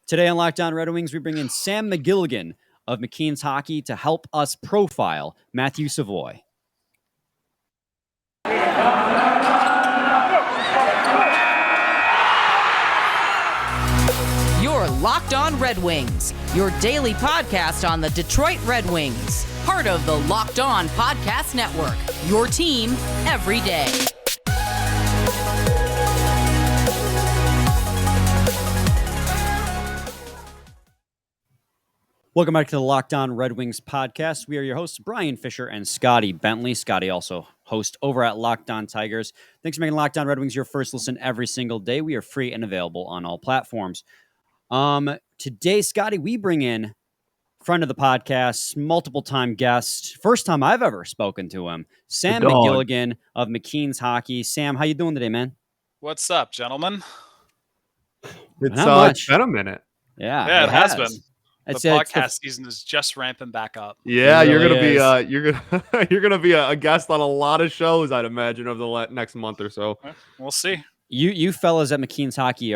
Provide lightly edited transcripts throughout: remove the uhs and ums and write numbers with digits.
Today on Locked On Red Wings, we bring in Sam McGilligan of McKeens Hockey to help us profile Matthew Savoie. You're Locked On Red Wings, your daily podcast on the Detroit Red Wings. Part of the Locked On Podcast Network, your team every day. Welcome back to the Locked On Red Wings podcast. We are your hosts, Brian Fisher and Scotty Bentley. Scotty also host over at Locked On Tigers. Thanks for making Locked On Red Wings your first listen every single day. We are free and available on all platforms. Today, Scotty, we bring in friend of the podcast, multiple-time guest, first time I've ever spoken to him, Sam McGilligan of McKeens Hockey. Sam, how you doing today, man? What's up, gentlemen? It's been a minute. Yeah, it has been. The podcast season is just ramping back up. Yeah, you're gonna be a guest on a lot of shows, I'd imagine, over the next month or so. We'll see. You fellas at McKeens Hockey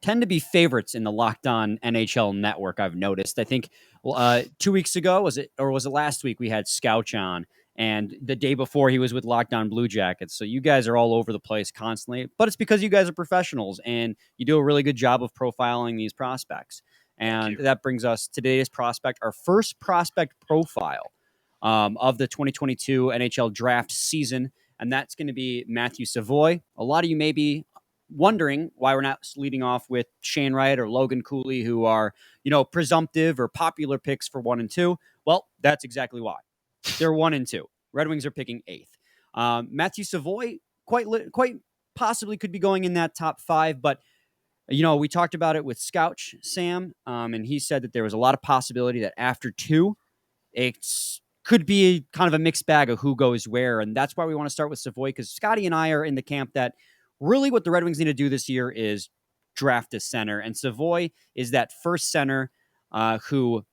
tend to be favorites in the Locked On NHL network. I've noticed. I think 2 weeks ago was it last week we had Scouch on, and the day before he was with Locked On Blue Jackets. So you guys are all over the place constantly, but it's because you guys are professionals and you do a really good job of profiling these prospects. And that brings us to today's prospect, our first prospect profile of the 2022 NHL draft season. And that's going to be Matthew Savoie. A lot of you may be wondering why we're not leading off with Shane Wright or Logan Cooley, who are, presumptive or popular picks for 1 and 2. Well, that's exactly why. They're 1 and 2. Red Wings are picking 8th. Matthew Savoie quite possibly could be going in that top 5, but we talked about it with Scouch, Sam, and he said that there was a lot of possibility that after 2, it could be kind of a mixed bag of who goes where, and that's why we want to start with Savoie, because Scotty and I are in the camp that really what the Red Wings need to do this year is draft a center, and Savoie is that first center who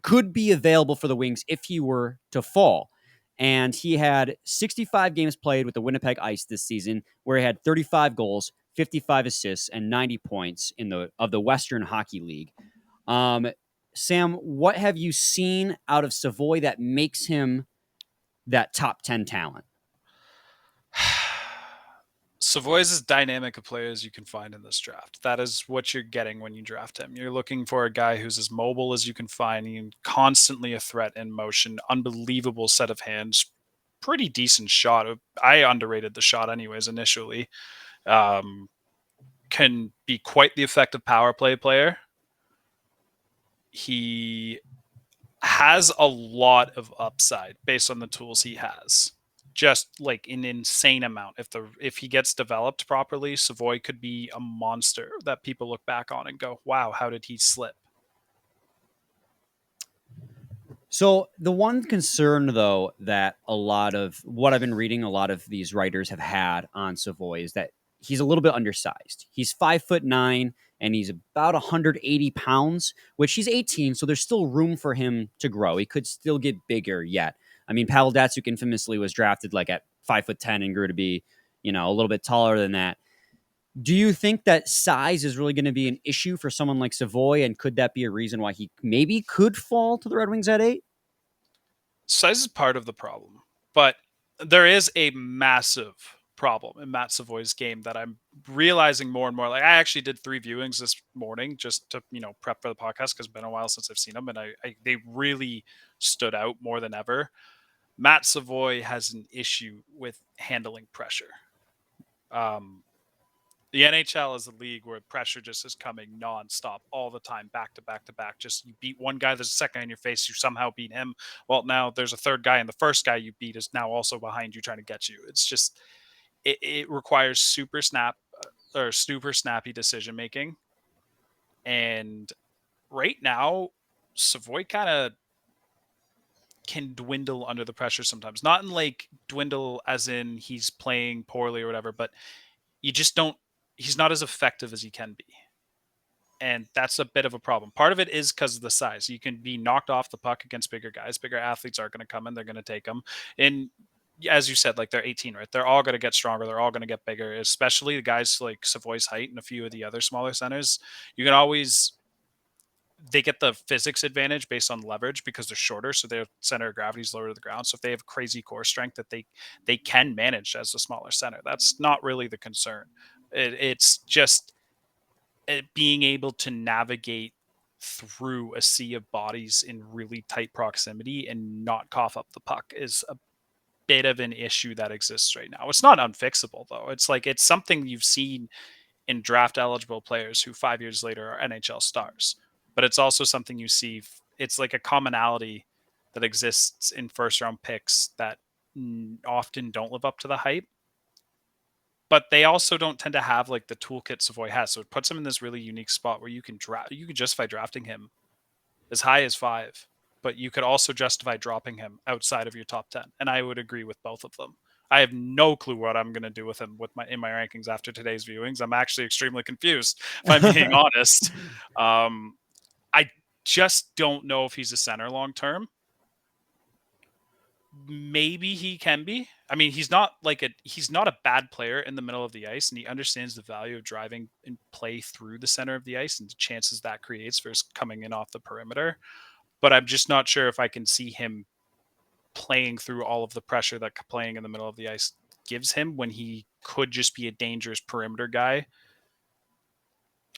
could be available for the Wings if he were to fall. And he had 65 games played with the Winnipeg ICE this season, where he had 35 goals, 55 assists, and 90 points of the Western Hockey League. Sam, what have you seen out of Savoie that makes him that top 10 talent? Savoie is as dynamic a player as you can find in this draft. That is what you're getting when you draft him. You're looking for a guy who's as mobile as you can find, and constantly a threat in motion, unbelievable set of hands, pretty decent shot. I underrated the shot anyways initially. Can be quite the effective power play player. He has a lot of upside based on the tools he has. Just like an insane amount. If he gets developed properly, Savoie could be a monster that people look back on and go, wow, how did he slip? So the one concern, though, that a lot of what I've been reading, a lot of these writers have had on Savoie is that he's a little bit undersized. He's 5'9", and he's about 180 pounds, which he's 18, so there's still room for him to grow. He could still get bigger yet. I mean, Pavel Datsyuk infamously was drafted like at 5'10" and grew to be, a little bit taller than that. Do you think that size is really going to be an issue for someone like Savoie, and could that be a reason why he maybe could fall to the Red Wings at 8? Size is part of the problem, but there is a massive problem in Matt Savoie's game that I'm realizing more and more. Like, I actually did 3 viewings this morning just to, prep for the podcast, because it's been a while since I've seen them, and they really stood out more than ever. Matt Savoie has an issue with handling pressure. The NHL is a league where pressure just is coming nonstop all the time, back to back to back. Just you beat one guy, there's a second guy in your face, you somehow beat him. Well, now there's a third guy, and the first guy you beat is now also behind you trying to get you. It's just, it requires super snappy decision making. And right now, Savoie kind of can dwindle under the pressure sometimes. Not in like dwindle as in he's playing poorly or whatever, but he's not as effective as he can be. And that's a bit of a problem. Part of it is because of the size. You can be knocked off the puck against bigger guys. Bigger athletes are going to come in. They're going to take them. And as you said, like they're 18, right? They're all going to get stronger. They're all going to get bigger, especially the guys like Savoie's height and a few of the other smaller centers. You can always, they get the physics advantage based on leverage because they're shorter, so their center of gravity is lower to the ground. So if they have crazy core strength that they can manage as a smaller center, that's not really the concern. It's just being able to navigate through a sea of bodies in really tight proximity and not cough up the puck is a bit of an issue that exists right now. It's not unfixable though. It's like it's something you've seen in draft eligible players who 5 years later are NHL stars. But it's also something you see. It's like a commonality that exists in first round picks that often don't live up to the hype. But they also don't tend to have like the toolkit Savoie has. So it puts him in this really unique spot where you can justify drafting him as high as 5, but you could also justify dropping him outside of your top 10. And I would agree with both of them. I have no clue what I'm going to do with him in my rankings after today's viewings. I'm actually extremely confused, if I'm being honest. I just don't know if he's a center long term. Maybe he can be. I mean, he's not a bad player in the middle of the ice, and he understands the value of driving and play through the center of the ice and the chances that creates for his coming in off the perimeter. But I'm just not sure if I can see him playing through all of the pressure that playing in the middle of the ice gives him when he could just be a dangerous perimeter guy.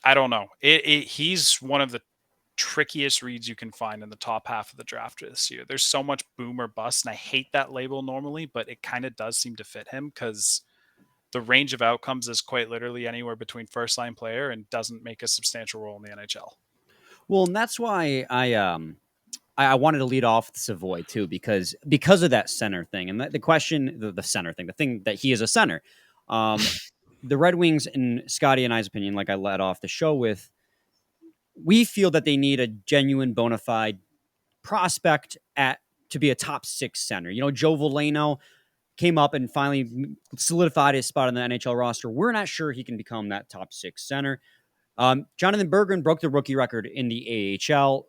I don't know. He's one of the trickiest reads you can find in the top half of the draft this year. There's so much boom or bust, and I hate that label normally, but it kind of does seem to fit him because the range of outcomes is quite literally anywhere between first line player and doesn't make a substantial role in the NHL. Well, and that's why I wanted to lead off with Savoie too, because of that center thing and the question, the center thing, the thing that he is a center. The Red Wings, in Scotty and I's opinion, like I led off the show with, we feel that they need a genuine bona fide prospect to be a top 6 center. You know, Joe Veleno came up and finally solidified his spot on the NHL roster. We're not sure he can become that top 6 center. Jonathan Berggren broke the rookie record in the AHL.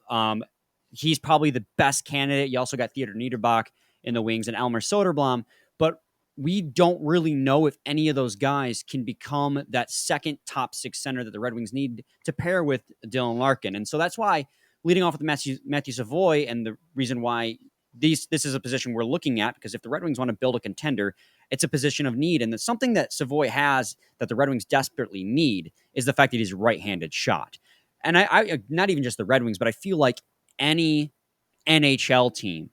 He's probably the best candidate. You also got Theodor Niederbach in the wings and Elmer Soderblom, but we don't really know if any of those guys can become that second top 6 center that the Red Wings need to pair with Dylan Larkin. And so that's why, leading off with Matthew Savoie, and the reason why this is a position we're looking at, because if the Red Wings want to build a contender, it's a position of need. And it's something that Savoie has that the Red Wings desperately need is the fact that he's a right-handed shot. And I not even just the Red Wings, but I feel like any NHL team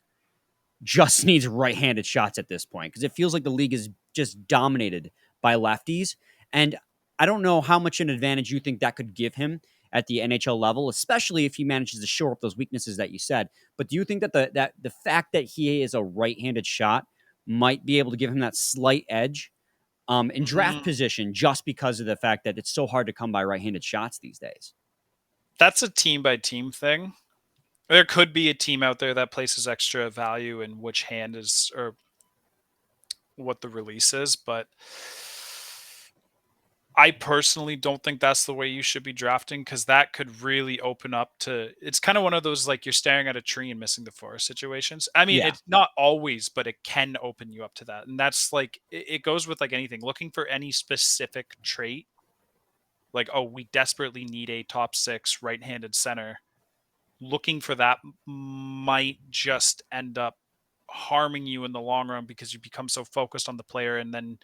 just needs right-handed shots at this point, because it feels like the league is just dominated by lefties. And I don't know how much an advantage you think that could give him at the NHL level, especially if he manages to shore up those weaknesses that you said. But do you think that the fact that he is a right-handed shot might be able to give him that slight edge in draft position, just because of the fact that it's so hard to come by right-handed shots these days? That's a team-by-team thing. There could be a team out there that places extra value in which hand is, or what the release is, but I personally don't think that's the way you should be drafting, because that could really open up to, it's kind of one of those like you're staring at a tree and missing the forest situations. I mean, It's not always, but it can open you up to that. And that's like, it goes with like anything, looking for any specific trait. Like, oh, we desperately need a top 6 right-handed center. Looking for that might just end up harming you in the long run, because you become so focused on the player, and then,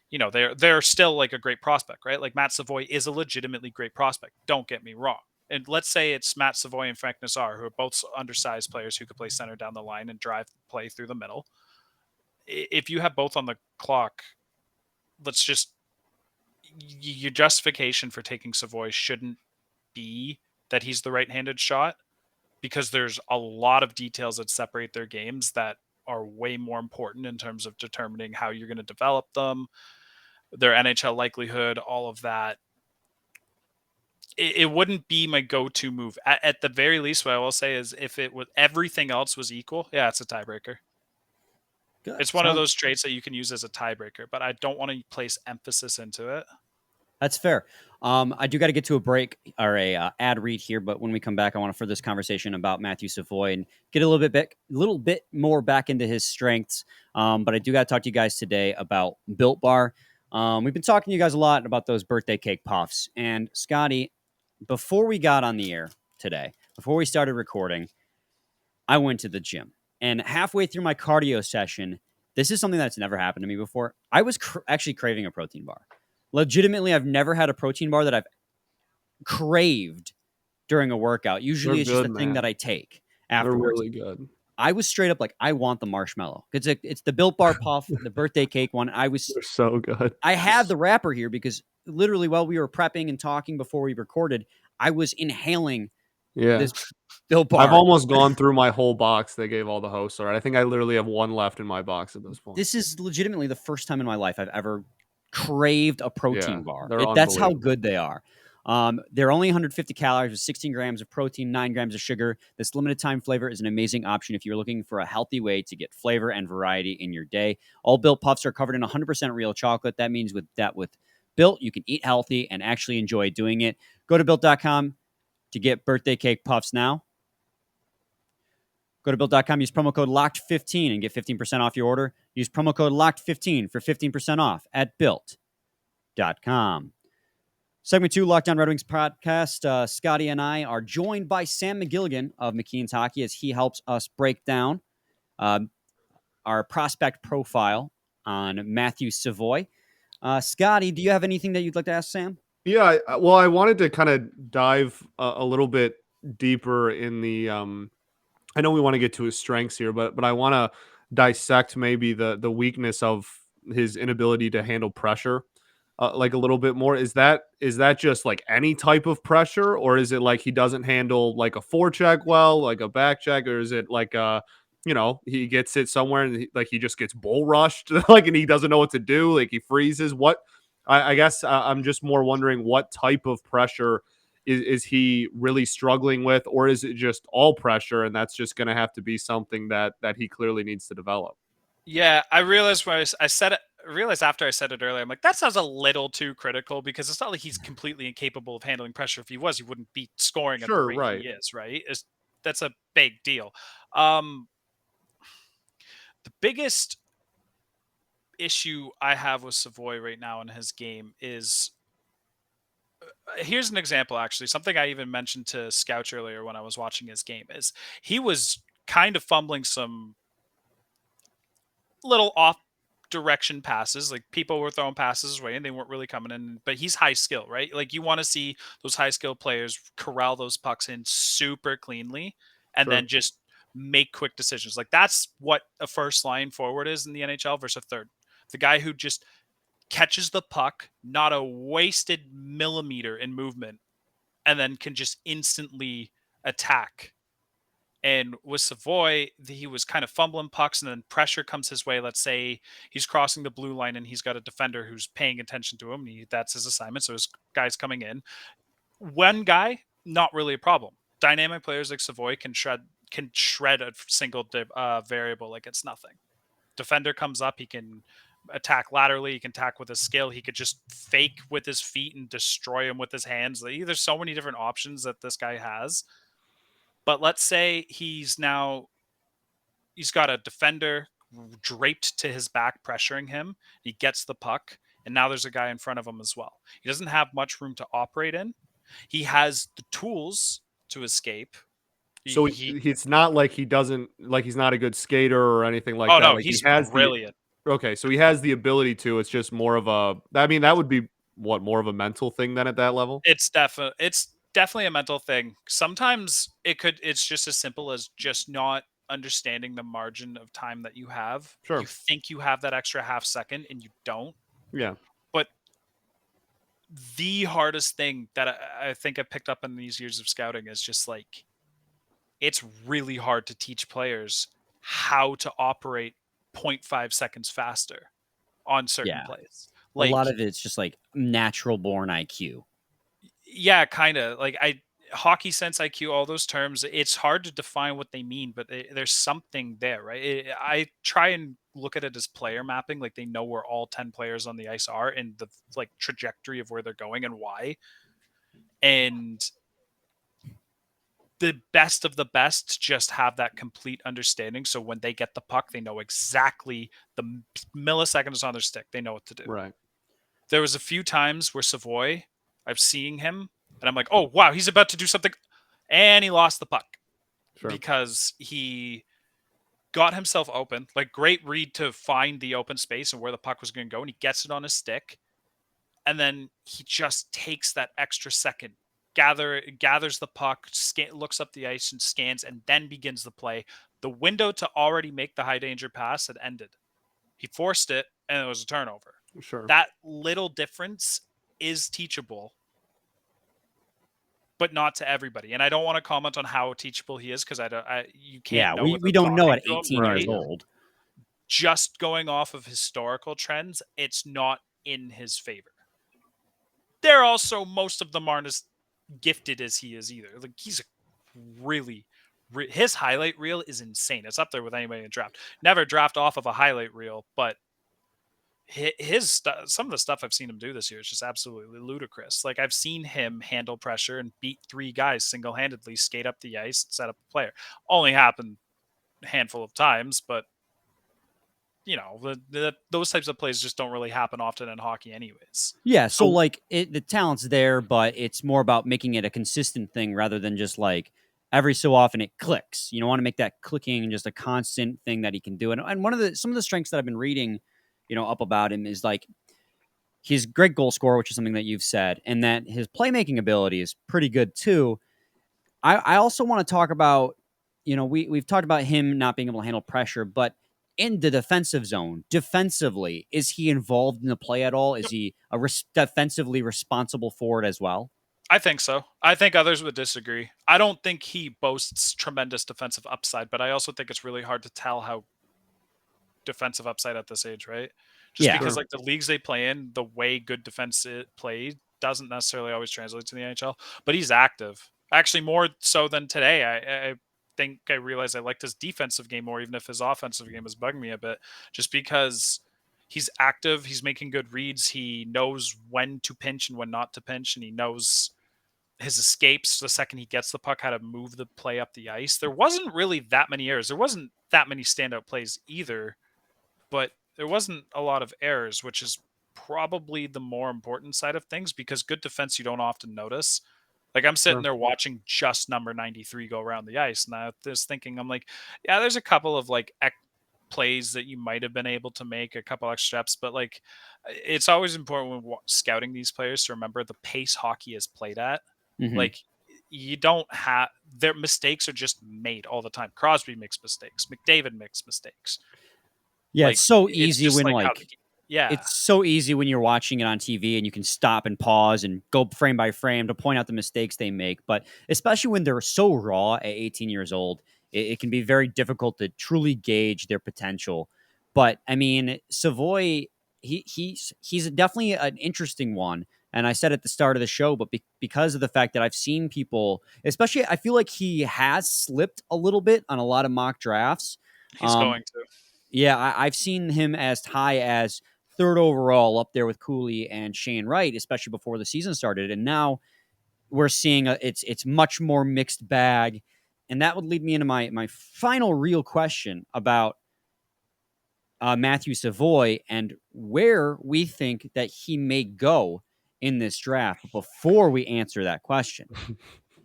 you know, they're still like a great prospect, right? Like Matt Savoie is a legitimately great prospect. Don't get me wrong. And let's say it's Matt Savoie and Frank Nazar, who are both undersized players who could play center down the line and drive play through the middle. If you have both on the clock, your justification for taking Savoie shouldn't be that he's the right-handed shot, because there's a lot of details that separate their games that are way more important in terms of determining how you're going to develop them, their NHL likelihood, all of that. It wouldn't be my go-to move. At the very least, what I will say is, if everything else was equal, yeah, it's a tiebreaker. Good. It's one of those traits that you can use as a tiebreaker, but I don't want to place emphasis into it. That's fair. I do got to get to a break or a ad read here, but when we come back, I want to further this conversation about Matthew Savoie and get a little bit more back into his strengths. But I do got to talk to you guys today about Built Bar. We've been talking to you guys a lot about those birthday cake puffs. And Scotty, before we got on the air today, before we started recording, I went to the gym. And halfway through my cardio session, this is something that's never happened to me before. I was actually craving a protein bar. Legitimately, I've never had a protein bar that I've craved during a workout. Usually They're it's good, just a thing man. that I take They're afterwards. really good. I was straight up like, I want the marshmallow. It's the Built Bar Puff, the birthday cake one. They're so good. I have the wrapper here because literally while we were prepping and talking before we recorded, I was inhaling Yeah. this Built Bar. I've almost gone through my whole box they gave all the hosts. All right. I think I literally have one left in my box at this point. This is legitimately the first time in my life I've ever craved a protein Yeah, bar. they're That's how unbelievable. good they are. They're only 150 calories with 16 grams of protein, 9 grams of sugar. This limited time flavor is an amazing option if you're looking for a healthy way to get flavor and variety in your day. All Built Puffs are covered in 100% real chocolate. That means with Built, you can eat healthy and actually enjoy doing it. Go to Built.com to get birthday cake puffs now. Go to Built.com, use promo code LOCKED15 and get 15% off your order. Use promo code LOCKED15 for 15% off at Built.com. Segment 2, Locked On Red Wings podcast. Scotty and I are joined by Sam McGilligan of McKeens Hockey as he helps us break down our prospect profile on Matthew Savoie. Scotty, do you have anything that you'd like to ask Sam? Yeah. Well, I wanted to kind of dive a little bit deeper in the. I know we want to get to his strengths here, but I want to dissect maybe the weakness of his inability to handle pressure. Like a little bit more. Is that just like any type of pressure, or is it like he doesn't handle like a forecheck well, like a back check, or is it like he gets it somewhere and he just gets bull rushed, like, and he doesn't know what to do, like he freezes? What I guess I'm just more wondering what type of pressure is he really struggling with, or is it just all pressure, and that's just going to have to be something that he clearly needs to develop? Yeah, I realized when I said it. I realized after I said it earlier, I'm like, that sounds a little too critical because it's not like he's completely incapable of handling pressure. If he was, he wouldn't be scoring at the Sure, rate right. he is, right? That's a big deal. The biggest issue I have with Savoie right now in his game is here's an example, actually. Something I even mentioned to Scouch earlier when I was watching his game is he was kind of fumbling some little off direction passes. Like people were throwing passes his way and they weren't really coming in, but he's high skill, right? Like you want to see those high skill players corral those pucks in super cleanly and Sure. then just make quick decisions. Like that's what a first line forward is in the NHL versus a third. The guy who just catches the puck, not a wasted millimeter in movement, and then can just instantly attack. And with Savoie, he was kind of fumbling pucks, and then pressure comes his way. Let's say he's crossing the blue line, and he's got a defender who's paying attention to him. That's his assignment. So his guy's coming in. One guy, not really a problem. Dynamic players like Savoie can shred a single variable like it's nothing. Defender comes up, he can attack laterally, he can attack with his skill, he could just fake with his feet and destroy him with his hands. There's so many different options that this guy has. But let's say he's got a defender draped to his back pressuring him. He gets the puck, and now there's a guy in front of him as well. He doesn't have much room to operate in. He has the tools to escape. So it's not like he's not a good skater or anything like oh that. no, Like he's he has brilliant. Okay, so he has the ability to. It's just more of a. I mean, that would be more of a mental thing than at that level. It's definitely a mental thing. Sometimes it's just as simple as just not understanding the margin of time that you have. Sure. You think you have that extra half second and you don't. Yeah. But the hardest thing that I think I picked up in these years of scouting is just like it's really hard to teach players how to operate 0.5 seconds faster on certain plays. A lot of it's just like natural born IQ. Yeah, kind of. Like hockey sense IQ, all those terms, it's hard to define what they mean, but there's something there, right? I try and look at it as player mapping. Like they know where all 10 players on the ice are and the like trajectory of where they're going and why. And the best of the best just have that complete understanding. So when they get the puck, they know exactly the milliseconds on their stick. They know what to do. Right. There was a few times where Savoie, I've seen him and I'm like, oh, wow, he's about to do something. And he lost the puck because he got himself open. Like great read to find the open space and where the puck was going to go. And he gets it on his stick. And then he just takes that extra second, gathers the puck, looks up the ice and scans, and then begins the play. The window to already make the high danger pass had ended. He forced it, and it was a turnover. Sure. That little difference is teachable, but not to everybody. And I don't want to comment on how teachable he is because you can't. Yeah, we don't know at 18 years old. Just going off of historical trends, it's not in his favor. They're also, most of them aren't as gifted as he is either. Like he's his highlight reel is insane. It's up there with anybody in the draft. Never draft off of a highlight reel, but some of the stuff I've seen him do this year is just absolutely ludicrous. Like I've seen him handle pressure and beat 3 guys single-handedly, skate up the ice, set up a player. Only happened a handful of times, but you know, those types of plays just don't really happen often in hockey anyways. Yeah, so like the talent's there, but it's more about making it a consistent thing rather than just like every so often it clicks. You want to make that clicking just a constant thing that he can do. And some of the strengths that I've been reading, up about him is like he's a great goal scorer, which is something that you've said, and that his playmaking ability is pretty good too. I also want to talk about, we've talked about him not being able to handle pressure, but in the defensive zone, defensively, is he involved in the play at all? Is he a defensively responsible forward as well? I think so. I think others would disagree. I don't think he boasts tremendous defensive upside, but I also think it's really hard to tell how defensive upside at this age, right? Because like the leagues they play in, the way good defense play doesn't necessarily always translate to the NHL, but he's active. Actually, more so than today. I think I realized I liked his defensive game more, even if his offensive game was bugging me a bit, just because he's active, he's making good reads, he knows when to pinch and when not to pinch, and he knows his escapes the second he gets the puck, how to move the play up the ice. There wasn't really that many errors. There wasn't that many standout plays either, but there wasn't a lot of errors, which is probably the more important side of things because good defense you don't often notice. Like I'm sitting there watching just number 93 go around the ice. And I was thinking, I'm like, yeah, there's a couple of like plays that you might have been able to make, a couple extra steps, but like it's always important when scouting these players to remember the pace hockey is played at. Mm-hmm. Like you don't have, their mistakes are just made all the time. Crosby makes mistakes. McDavid makes mistakes. Yeah, like, it's so easy when it's so easy when you're watching it on TV and you can stop and pause and go frame by frame to point out the mistakes they make. But especially when they're so raw at 18 years old, it can be very difficult to truly gauge their potential. But I mean, Savoie, he's definitely an interesting one. And I said at the start of the show, but because of the fact that I've seen people, especially I feel like he has slipped a little bit on a lot of mock drafts. He's going to. Yeah, I've seen him as high as 3rd overall up there with Cooley and Shane Wright, especially before the season started. And now we're seeing it's much more mixed bag. And that would lead me into my final real question about Matthew Savoie and where we think that he may go in this draft. But before we answer that question,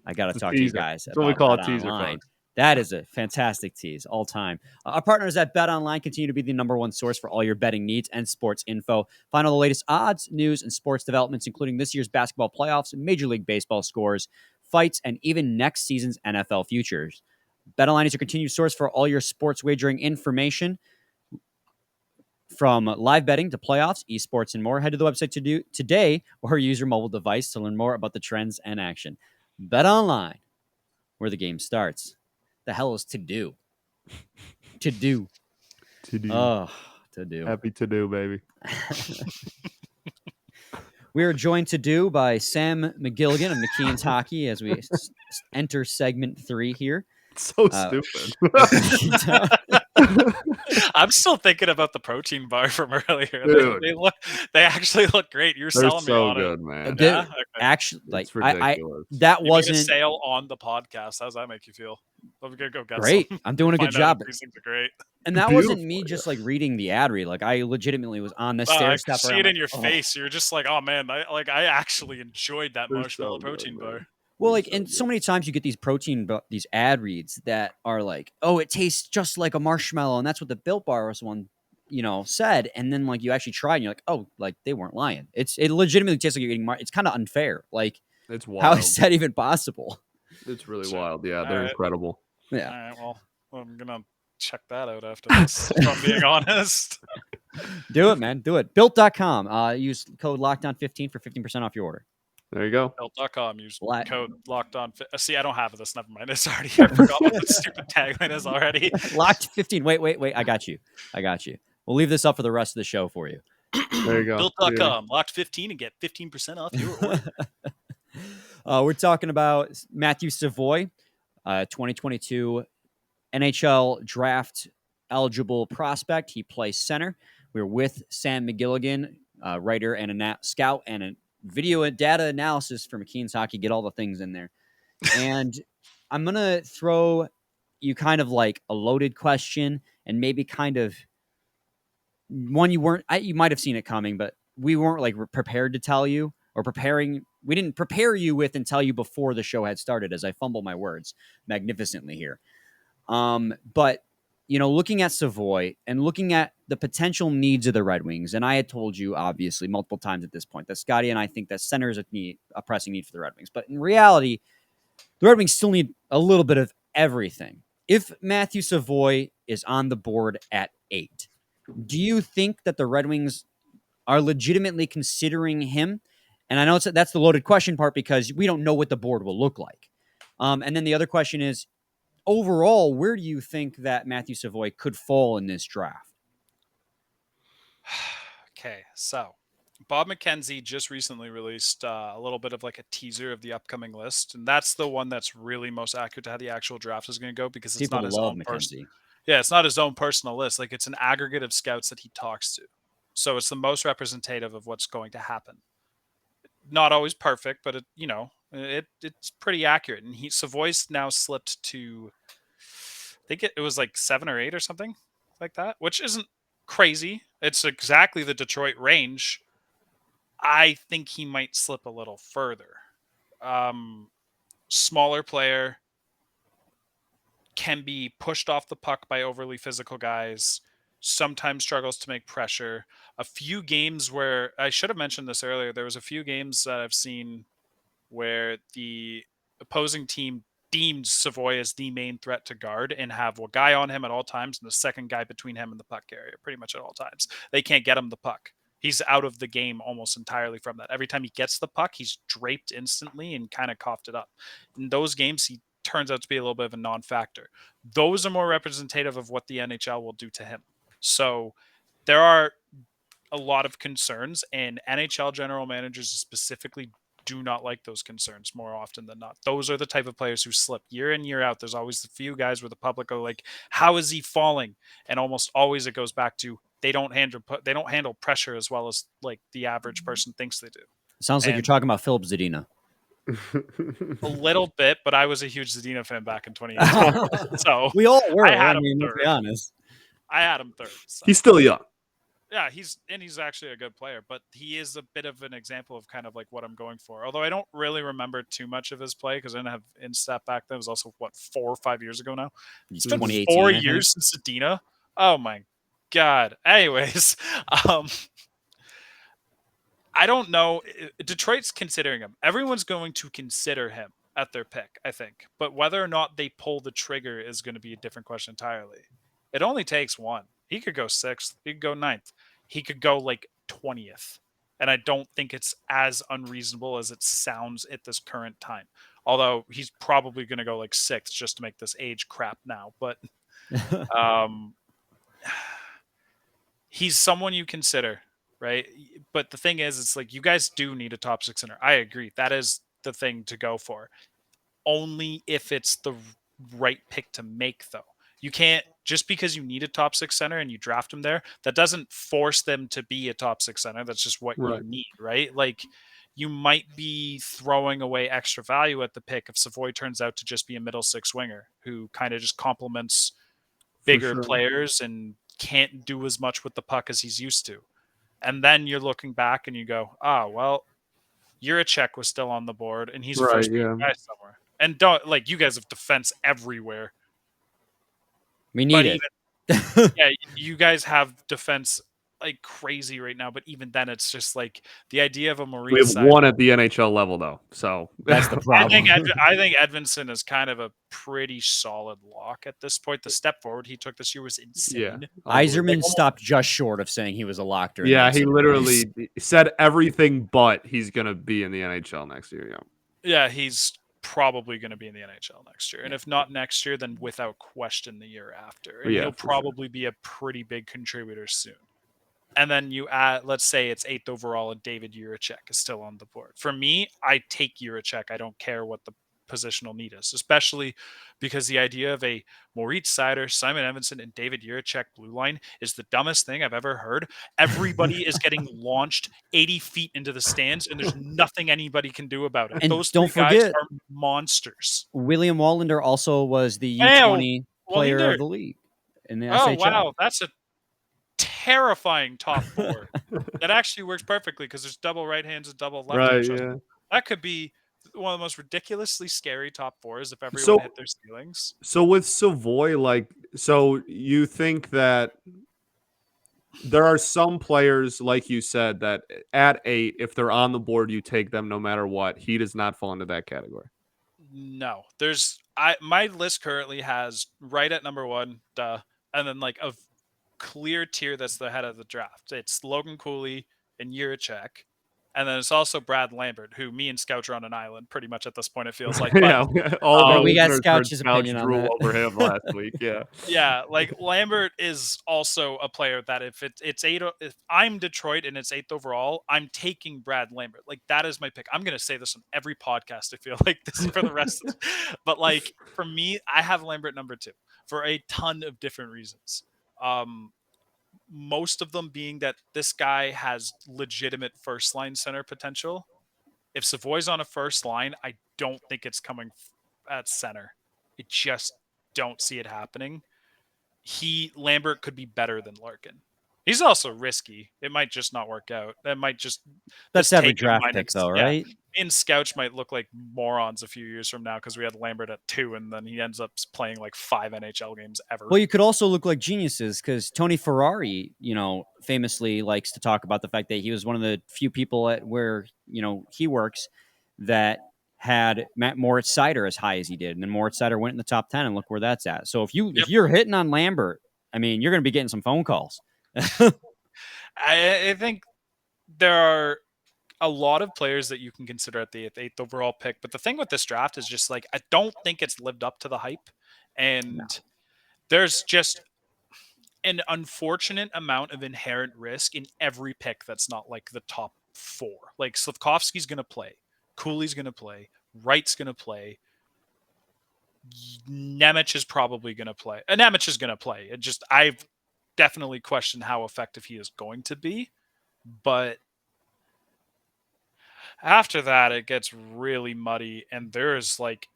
I got to talk to you guys about what we call a BetOnline. teaser. That is a fantastic tease all time. Our partners at BetOnline continue to be the number one source for all your betting needs and sports info. Find all the latest odds, news, and sports developments, including this year's basketball playoffs, Major League Baseball scores, fights, and even next season's NFL futures. BetOnline is your continued source for all your sports wagering information, from live betting to playoffs, esports, and more. Head to the website today or use your mobile device to learn more about the trends and action. BetOnline, where the game starts. The hell is to do? To do. Oh, to do. Happy to do, baby. We are joined to do by Sam McGilligan of McKeens Hockey as we enter segment 3 here. So stupid. I'm still thinking about the protein bar from earlier. Dude. They actually look great. You're They're selling me so on good, it. man. Yeah? Okay. Actually, like It's I ridiculous. that You made a wasn't sale on the podcast. How's that make you feel? I'm gonna go get great. some. I'm doing a good Find out if job. these things are great. And that wasn't Beautiful, me yeah. just like reading the ad read. Like I legitimately was on the stair I step. see it in your face. You're just like, oh man, I actually enjoyed that They're marshmallow so protein good, bar. man. Well, They're like, and good. so many times you get these these ad reads that are like, "Oh, it tastes just like a marshmallow," and that's what the Built Bar was one, said. And then like you actually try, and you're like, "Oh, like they weren't lying. It legitimately tastes like you're eating. It's kind of unfair. Like, It's how wild. is that even possible?" It's really Sure. wild. Yeah, All they're right. incredible. Yeah, All right. Well, I'm gonna check that out after this. If I'm being honest. do it, man. Do it. Built.com. Use code Lockdown15 for 15% off your order. There you go. Built.com. Use Black- code locked on. See, I don't have this. Never mind. It's already. I forgot what the stupid tagline is already. Locked 15. Wait. I got you. We'll leave this up for the rest of the show for you. There you go. Built.com. Locked 15 and get 15% off your order. We're talking about Matthew Savoie, 2022 NHL draft eligible prospect. He plays center. We're with Sam McGilligan, writer and a scout and a video and data analysis for McKeens Hockey. Get all the things in there. And I'm going to throw you kind of like a loaded question and maybe kind of one you might have seen it coming, but we weren't like prepared to tell you or we didn't prepare you with and tell you before the show had started, as I fumble my words magnificently here. But looking at Savoie and looking at the potential needs of the Red Wings, and I had told you obviously multiple times at this point that Scotty and I think that center is a pressing need for the Red Wings. But in reality, the Red Wings still need a little bit of everything. If Matthew Savoie is on the board at 8, do you think that the Red Wings are legitimately considering him? And I know that's the loaded question part because we don't know what the board will look like. And then the other question is, overall, where do you think that Matthew Savoie could fall in this draft? Okay, so Bob McKenzie just recently released a little bit of like a teaser of the upcoming list, and that's the one that's really most accurate to how the actual draft is going to go because it's People not his love own McKenzie. Yeah, it's not his own personal list. Like it's an aggregate of scouts that he talks to, so it's the most representative of what's going to happen. Not always perfect, but it's pretty accurate. And Savoie's now slipped to, I think it was like 7 or 8 or something like that, which isn't crazy. It's exactly the Detroit range. I think he might slip a little further. Smaller player, can be pushed off the puck by overly physical guys, sometimes struggles to make pressure. A few games where, I should have mentioned this earlier, there was a few games that I've seen where the opposing team deemed Savoie as the main threat to guard and have a guy on him at all times and the second guy between him and the puck carrier pretty much at all times. They can't get him the puck. He's out of the game almost entirely from that. Every time he gets the puck, he's draped instantly and kind of coughed it up. In those games, he turns out to be a little bit of a non-factor. Those are more representative of what the NHL will do to him. So there are a lot of concerns, and NHL general managers specifically do not like those concerns more often than not. Those are the type of players who slip year in, year out. There's always a few guys where the public are like, how is he falling? And almost always it goes back to they don't handle pressure as well as like the average person thinks they do. Sounds like you're talking about Philip Zadina. A little bit, but I was a huge Zadina fan back in 2018. So we all were. I had him let's third. be honest. I had him third. So. He's still young. Yeah, he's actually a good player, but he is a bit of an example of kind of like what I'm going for. Although I don't really remember too much of his play because I didn't have Instat back then. It was also 4 or 5 years ago now. It's been 4 years since Zadina. Oh my god. Anyways, I don't know. Detroit's considering him. Everyone's going to consider him at their pick, I think. But whether or not they pull the trigger is going to be a different question entirely. It only takes one. He could go 6th. He could go 9th. He could go like 20th. And I don't think it's as unreasonable as it sounds at this current time. Although he's probably going to go like 6th just to make this age crap now. But he's someone you consider, right? But the thing is, it's like you guys do need a top 6 center. I agree. That is the thing to go for. Only if it's the right pick to make, though. You can't just because you need a top 6 center and you draft them there, that doesn't force them to be a top 6 center. That's just what you need, right? Like, you might be throwing away extra value at the pick if Savoie turns out to just be a middle 6 winger who kind of just complements bigger players and can't do as much with the puck as he's used to. And then you're looking back and you go, well, Juracek was still on the board and he's a first guy somewhere. And don't, like, you guys have defense everywhere. We need it. Yeah, you guys have defense like crazy right now, but even then, it's just like the idea of a Maurice. We have one at the NHL level, though, so that's the problem. I think Edvinsson is kind of a pretty solid lock at this point. The step forward he took this year was insane. Yeah. Yzerman stopped just short of saying he was a lock during. Yeah, he literally said everything but he's going to be in the NHL next year. Yeah, he's probably going to be in the NHL next year. And if not next year, then without question the year after. And he'll probably be a pretty big contributor soon. And then you add, let's say it's 8th overall and David Juracek is still on the board. For me, I take Juracek. I don't care what the positional need is, especially because the idea of a Moritz Seider, Simon Edvinsson, and David Juracek blue line is the dumbest thing I've ever heard. Everybody is getting launched 80 feet into the stands, and there's nothing anybody can do about it. And those don't guys forget, are monsters. William Wallander also was the U20 player of the league in the SHL. Wow, that's a terrifying top 4. That actually works perfectly because there's double right hands and double left hands. Yeah. That could be one of the most ridiculously scary top 4s if everyone hit their ceilings. So with Savoie, so you think that there are some players, like you said, that at 8, if they're on the board, you take them no matter what. He does not fall into that category. No, my list currently has right at number 1, and then like a clear tier that's the head of the draft. It's Logan Cooley and Juracek. And then it's also Brad Lambert, who me and Scout are on an island pretty much at this point, it feels like. But, we got Scout's opinion on that. Over him last week, yeah. Yeah, like Lambert is also a player that if I'm Detroit and it's 8th overall, I'm taking Brad Lambert. Like, that is my pick. I'm going to say this on every podcast, I feel like this is for the rest of it. But like, for me, I have Lambert number 2 for a ton of different reasons. Most of them being that this guy has legitimate first line center potential. If Savoie's on a first line, I don't think it's coming at center. I just don't see it happening. Lambert could be better than Larkin. He's also risky. It might just not work out. That's every draft pick, though, right? Me and Scouch might look like morons a few years from now because we had Lambert at 2, and then he ends up playing like 5 NHL games ever. Well, you could also look like geniuses because Tony Ferrari, famously likes to talk about the fact that he was one of the few people at where he works that had Moritz Seider as high as he did, and then Moritz Seider went in the top 10, and look where that's at. So if you're hitting on Lambert, I mean, you're going to be getting some phone calls. I think there are a lot of players that you can consider at the 8th overall pick, but the thing with this draft is just like I don't think it's lived up to the hype, and there's just an unfortunate amount of inherent risk in every pick that's not like the top 4. Like Slafkovsky's going to play, Cooley's going to play, Wright's going to play, Nemec is probably going to play. Nemec is going to play. I've definitely questioned how effective he is going to be, but after that it gets really muddy, and there's like,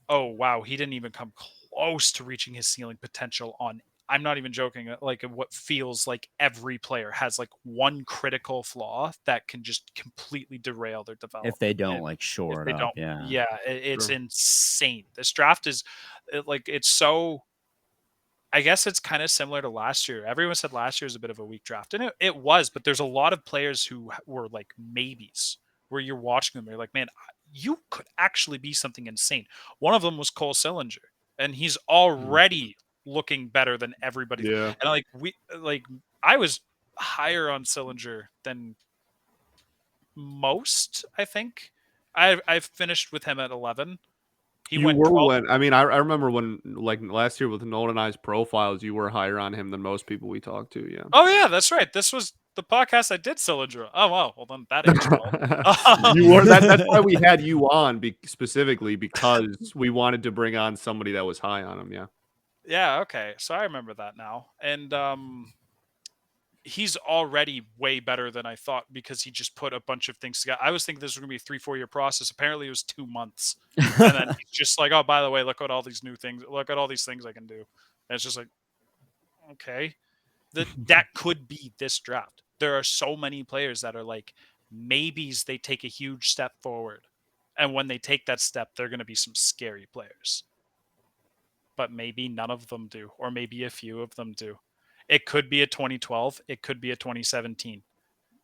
oh wow, he didn't even come close to reaching his ceiling potential on, I'm not even joking, like what feels like every player has like one critical flaw that can just completely derail their development. If they don't shore it up. Yeah, it's insane. This draft is it's so, I guess it's kind of similar to last year. Everyone said last year was a bit of a weak draft, and it was, but there's a lot of players who were like maybes, where you're watching them, you're like, man, you could actually be something insane. One of them was Cole Sillinger, and he's already looking better than everybody. Yeah. And I was higher on Sillinger than most, I think. I've finished with him at 11. He went 12. I remember when, like last year with Nolan and I's profiles, you were higher on him than most people we talked to. Yeah. Oh yeah, that's right. This was the podcast I did Sillinger. Oh wow. Well then that aged well. You were that's why we had you on specifically, because we wanted to bring on somebody that was high on him. Yeah. Yeah, okay. So I remember that now. And he's already way better than I thought because he just put a bunch of things together. I was thinking this was going to be a 3-4 year process. Apparently it was 2 months. And then he's just like, "Oh, by the way, look at all these new things. Look at all these things I can do." And it's just like, "Okay. That could be this draft." There are so many players that are like maybes they take a huge step forward. And when they take that step, they're going to be some scary players. But maybe none of them do, or maybe a few of them do. It could be a 2012. It could be a 2017.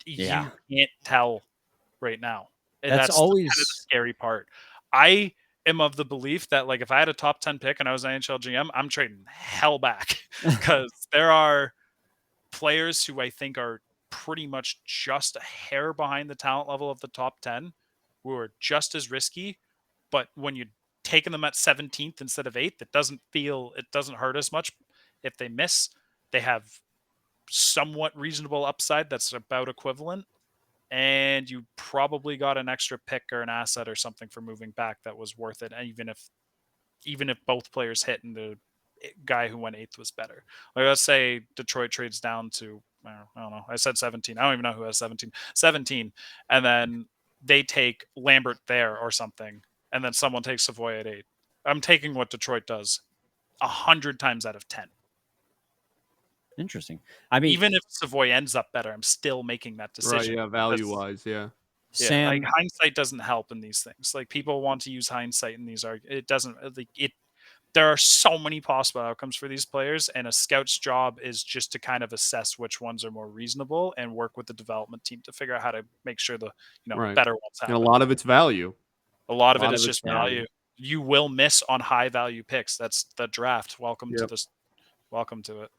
Yeah. You can't tell right now. And That's that's kind of the always scary part. I am of the belief that, like, if I had a top 10 pick and I was an NHL GM, I'm trading hell back because there are players who I think are pretty much just a hair behind the talent level of the top 10 who are just as risky. But when you're taking them at 17th instead of 8th, it doesn't hurt as much. If they miss, they have somewhat reasonable upside that's about equivalent. And you probably got an extra pick or an asset or something for moving back that was worth it, even if both players hit and the guy who went 8th was better. Like, let's say Detroit trades down to, I don't know, I said 17. I don't even know who has 17, and then they take Lambert there or something, and then someone takes Savoie at 8. I'm taking what Detroit does 100 times out of 10. interesting. I mean, Even if Savoie ends up better, I'm still making that decision. Right, yeah, value-wise, yeah. Yeah, like, Sam, hindsight doesn't help in these things. Like, people want to use hindsight in these arguments. It doesn't. Like, there are so many possible outcomes for these players, and a scout's job is just to kind of assess which ones are more reasonable and work with the development team to figure out how to make sure the Right. better ones And a happen. lot of it's value. A lot of a it lot is of it's just value. value. You will miss on high value picks. That's the draft. Welcome to Yep. this. Welcome to it.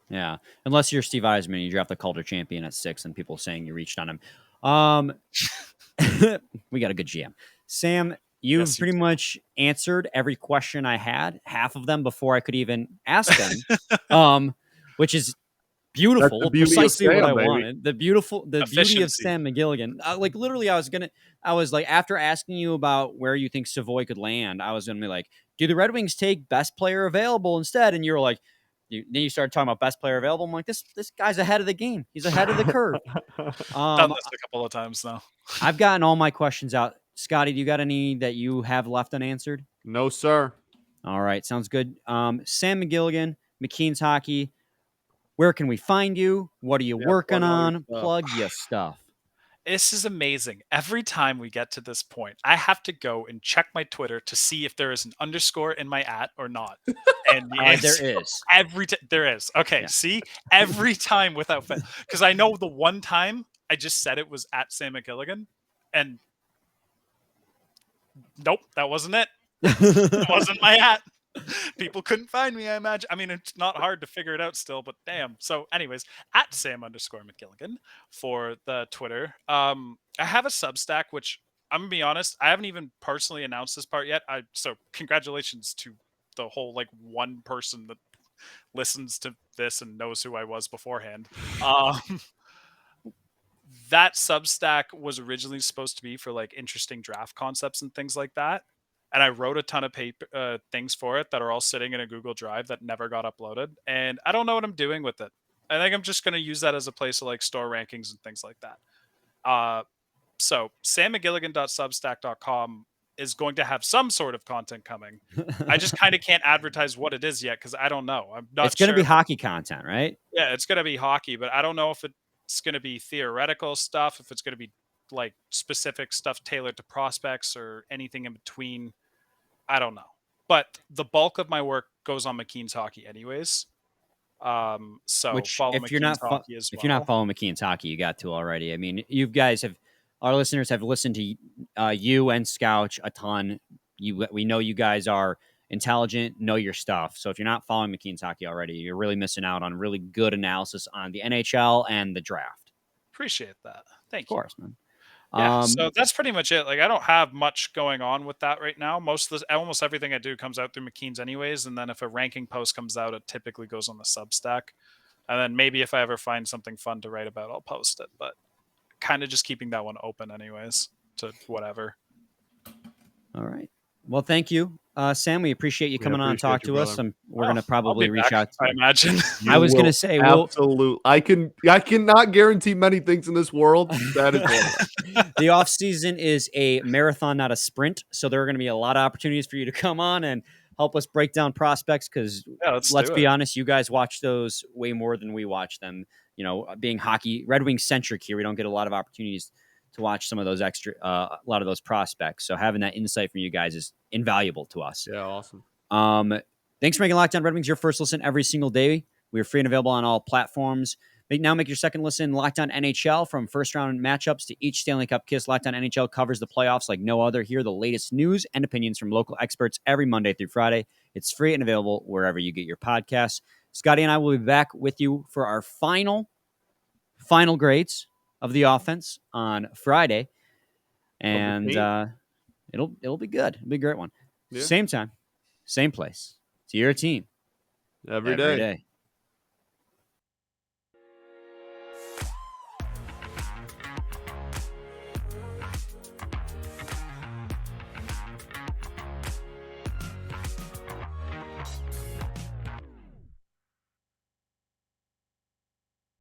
yeah. Unless you're Steve Eisman, you draft the Calder champion at 6, and people saying you reached on him. We got a good GM. Sam, you've Yes, you pretty do. much answered every question I had, half of them before I could even ask them, which is beautiful. the beauty of Precisely what Sam, I baby. wanted. The beauty of Efficiency. Sam McGilligan. Like, literally, I was like, after asking you about where you think Savoie could land, I was going to be like, do the Red Wings take best player available instead? And you were like, then you started talking about best player available. I'm like, this guy's ahead of the game. He's ahead of the curve. Done this a couple of times now. I've gotten all my questions out. Scotty, do you got any that you have left unanswered? No, sir. All right, sounds good. Sam McGilligan, McKeens Hockey. Where can we find you? What are you working plug all your on? stuff. Plug your stuff. This is amazing. Every time we get to this point, I have to go and check my Twitter to see if there is an underscore in my @ or not. And the There answer is. there is. Okay, Yeah. see? Every time without fail. Because I know the one time I just said it was at Sam McGilligan, and nope, that wasn't it. It wasn't my @ People couldn't find me, I imagine. I mean, it's not hard to figure it out still, but damn. So, anyways, at Sam_McGilligan for the Twitter. I have a Substack, which I'm gonna be honest, I haven't even personally announced this part yet. So congratulations to the whole like one person that listens to this and knows who I was beforehand. That Substack was originally supposed to be for like interesting draft concepts and things like that. And I wrote a ton of paper things for it that are all sitting in a Google Drive that never got uploaded. And I don't know what I'm doing with it. I think I'm just going to use that as a place to like store rankings and things like that. So sammcgilligan.substack.com is going to have some sort of content coming. I just kind of can't advertise what it is yet because I don't know. I'm not It's going to sure be if hockey content, right? yeah, it's going to be hockey, but I don't know if it's going to be theoretical stuff, if it's going to be like specific stuff tailored to prospects or anything in between. I don't know. But the bulk of my work goes on McKeens Hockey anyways. So Which, follow if you're McKeens not Hockey as well. if you're not following McKeens Hockey, you got to already. I mean, you guys have, our listeners have listened to you and Scouch a ton. We know you guys are intelligent, know your stuff. So if you're not following McKeens Hockey already, you're really missing out on really good analysis on the NHL and the draft. Appreciate that. Thank Of course, man. Yeah, so that's pretty much it. Like, I don't have much going on with that right now. Almost everything I do comes out through McKeens anyways, and then if a ranking post comes out, it typically goes on the Substack. And then maybe if I ever find something fun to write about, I'll post it. But kind of just keeping that one open anyways to whatever. All right. Well, thank you. Sam, we appreciate you Yeah, coming on and appreciate talk you, to us. brother. We're going to I'll probably be reach back, out. I imagine. I was going to will say, we'll, absolute. I cannot guarantee many things in this world. That is one of them. the off season is a marathon, not a sprint. So there are going to be a lot of opportunities for you to come on and help us break down prospects. Because Yeah, let's let's do be it. honest, you guys watch those way more than we watch them. You know, being hockey Red Wing centric here, we don't get a lot of opportunities to watch some of those a lot of those prospects. So having that insight from you guys is invaluable to us. Yeah, awesome. Thanks for making Locked On Red Wings your first listen every single day. We are free and available on all platforms. Now make your second listen Locked On NHL. From first round matchups to each Stanley Cup kiss, Locked On NHL covers the playoffs like no other. Hear the latest news and opinions from local experts every Monday through Friday. It's free and available wherever you get your podcasts. Scotty and I will be back with you for our final grades of the offense on Friday, and it'll be good. It'll be a great one. Yeah. Same time, same place. To your team Every every day. day.